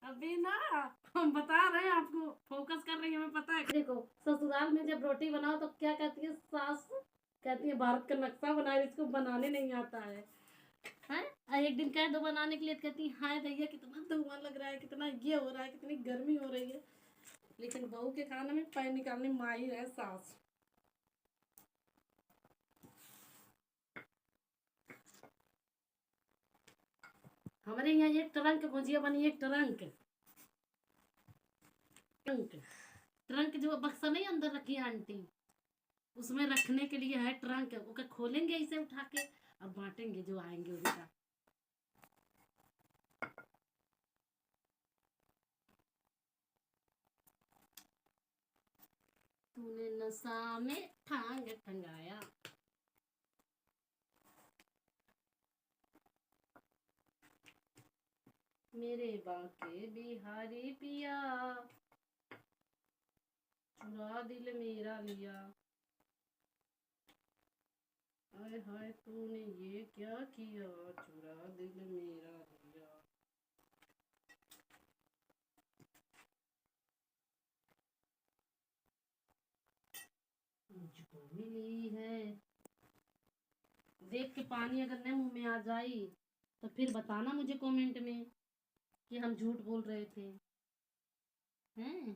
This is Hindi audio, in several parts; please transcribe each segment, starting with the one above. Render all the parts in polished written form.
अभी ना हम बता रहे हैं आपको, फोकस कर रही है, हमें पता है। देखो ससुराल में जब रोटी बनाओ तो क्या कहती है सास, कहती है भारत का नक्शा बनाए, इसको बनाने नहीं आता है। हैं एक दिन कह दो बनाने के लिए, कहती है हाय भैया कितना धुआं लग रहा है, कितना ये हो रहा है, कितनी गर्मी हो रही है। लेकिन बहू के खाने में पैर निकालने माहिर है सास। हमारे यहाँ एक ट्रंक भुजिया बनी, एक ट्रंक ट्रंक ट्रंक जो बक्सा नहीं अंदर रखी है आंटी, उसमें रखने के लिए है ट्रंक। ओके खोलेंगे इसे उठा के और बांटेंगे जो आएंगे उनका। तूने नशा में ठांग ठंगाया। मेरे बांके बिहारी पिया, चुरा दिल मेरा लिया। हाय हाय तूने ये क्या किया, चुरा दिल मेरा लिया। मुझको मिली है। देख के पानी अगर नहीं मुंह में आ जाई तो फिर बताना मुझे कमेंट में कि हम झूठ बोल रहे थे। हैं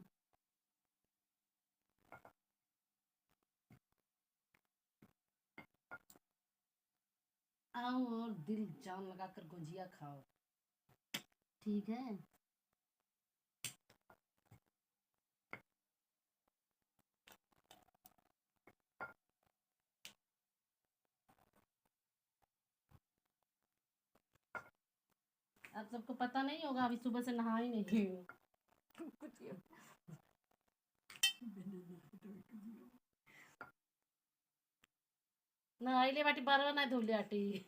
आओ और दिल जान लगा कर गुजिया खाओ, ठीक है। आप सबको पता नहीं होगा, अभी सुबह से नहा ही नहीं हूँ। नहाइले बाटी बार बार ना धोले आटी,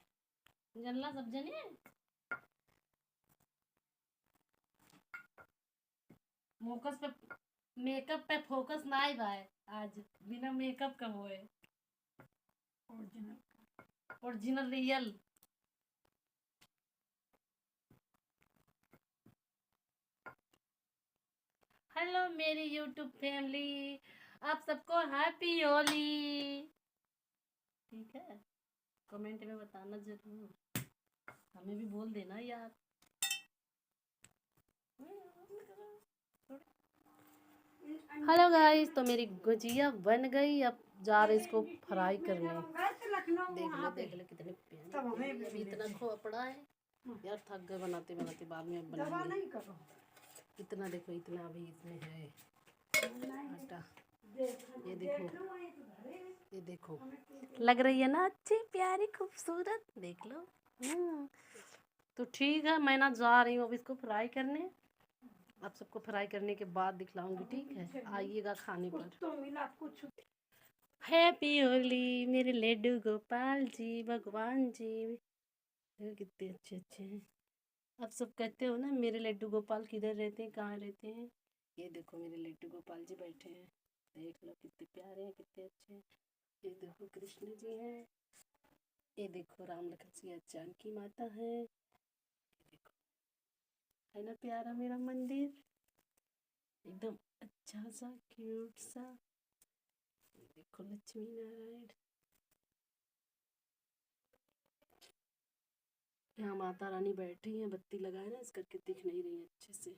जानला सब जने। फोकस पे, मेकअप पे फोकस ना ही भाई, आज बिना मेकअप का हुए। Original original real. हेलो मेरी यूट्यूब फैमिली, आप सबको हैप्पी होली, ठीक है। कमेंट में बताना जरूर, हमें भी बोल देना यार। हेलो गाइस, तो मेरी गुजिया बन गई, अब जा रहे इसको फ्राई करने। देख लो कितने प्यारे, अभी इतना खोआ पड़ा है यार, थक गए बनाते बनाते, बाद में बनाएंगे। इतना देखो, इतना अभी इसमें है आटा। ये देखो, ये देखो, लग रही है ना अच्छी प्यारी खूबसूरत, देख लो। तो ठीक है, मैं ना जा रही हूँ अब इसको फ्राई करने। आप सबको फ्राई करने के बाद दिखलाऊंगी, ठीक है, आइएगा खाने पर। हैप्पी होली मेरे लड्डू गोपाल जी, भगवान जी कितने अच्छे अच्छे हैं। आप सब कहते हो ना मेरे लड्डू गोपाल किधर रहते हैं, कहाँ रहते हैं। ये देखो मेरे लड्डू गोपाल जी बैठे हैं, देख लो कितने प्यारे हैं, कितने अच्छे हैं। ये देखो कृष्ण जी हैं, ये देखो राम लखन सिया जानकी माता है, ये देखो, है ना प्यारा मेरा मंदिर, एकदम अच्छा सा क्यूट सा। ये देखो लक्ष्मी नारायण, यहाँ माता रानी बैठी हैं, बत्ती लगाए ना इस करके दिख नहीं रही है अच्छे से।